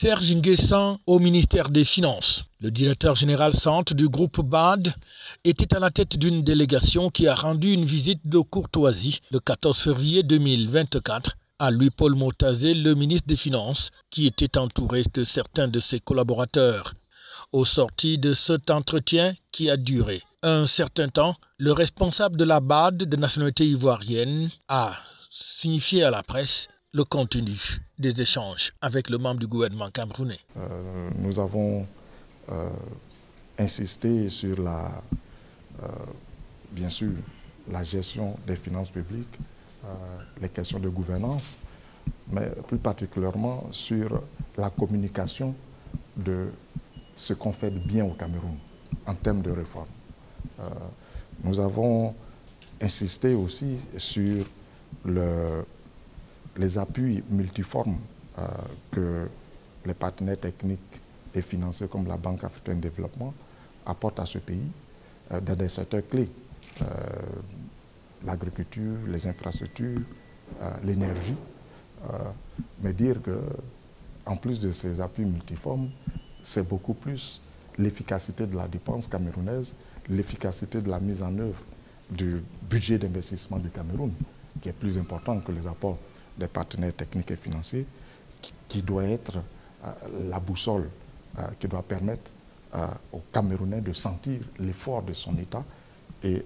Serge Nguessan au ministère des Finances. Le directeur général centre du groupe BAD était à la tête d'une délégation qui a rendu une visite de courtoisie le 14 février 2024 à Louis-Paul Motazé, le ministre des Finances, qui était entouré de certains de ses collaborateurs. Au sorti de cet entretien qui a duré un certain temps, le responsable de la BAD de nationalité ivoirienne a signifié à la presse le contenu des échanges avec le membre du gouvernement camerounais. Nous avons insisté sur bien sûr la gestion des finances publiques, les questions de gouvernance, mais plus particulièrement sur la communication de ce qu'on fait de bien au Cameroun en termes de réforme. Nous avons insisté aussi sur les appuis multiformes que les partenaires techniques et financiers comme la Banque africaine de développement apportent à ce pays dans des secteurs clés. L'agriculture, les infrastructures, l'énergie. Mais dire qu'en plus de ces appuis multiformes, c'est beaucoup plus l'efficacité de la dépense camerounaise, l'efficacité de la mise en œuvre du budget d'investissement du Cameroun, qui est plus important que les apports des partenaires techniques et financiers, qui doit être la boussole qui doit permettre aux Camerounais de sentir l'effort de son État et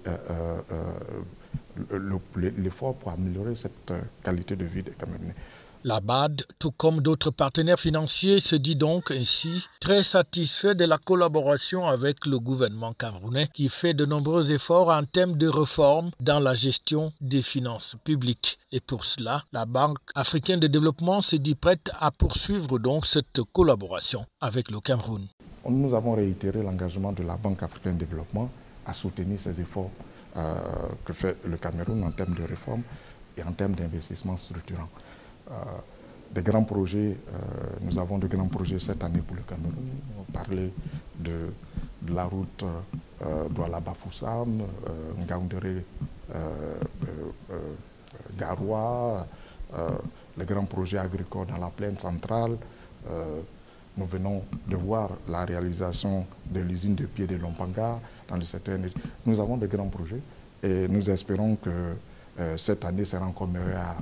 l'effort pour améliorer cette qualité de vie des Camerounais. La BAD, tout comme d'autres partenaires financiers, se dit donc ainsi très satisfait de la collaboration avec le gouvernement camerounais qui fait de nombreux efforts en termes de réforme dans la gestion des finances publiques. Et pour cela, la Banque africaine de développement se dit prête à poursuivre donc cette collaboration avec le Cameroun. Nous avons réitéré l'engagement de la Banque africaine de développement à soutenir ces efforts que fait le Cameroun en termes de réforme et en termes d'investissement structurant. Des grands projets, nous avons de grands projets cette année pour le Cameroun. On parlait de la route Douala-Bafoussam, Ngaoundéré, Garoua, les grands projets agricoles dans la plaine centrale. Nous venons de voir la réalisation de l'usine de pied de Lompanga dans le secteur énergétique. Nous avons de grands projets et nous espérons que cette année sera encore meilleure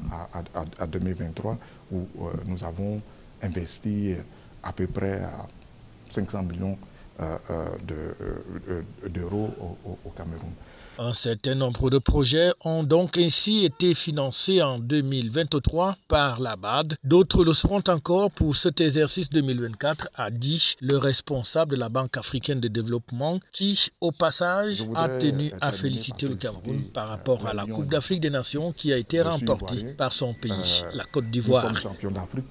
à 2023 où nous avons investi à peu près à 500 millions d'euros au Cameroun. Un certain nombre de projets ont donc ainsi été financés en 2023 par la BAD. D'autres le seront encore pour cet exercice 2024, a dit le responsable de la Banque africaine de développement qui, au passage, a tenu à féliciter le Cameroun par rapport à la Coupe d'Afrique des Nations qui a été remportée par son pays, la Côte d'Ivoire. Nous sommes champions d'Afrique,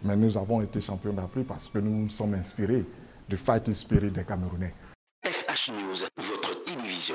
mais nous avons été champions d'Afrique parce que nous nous sommes inspirés du fighting spirit des Camerounais. FH News, votre télévision.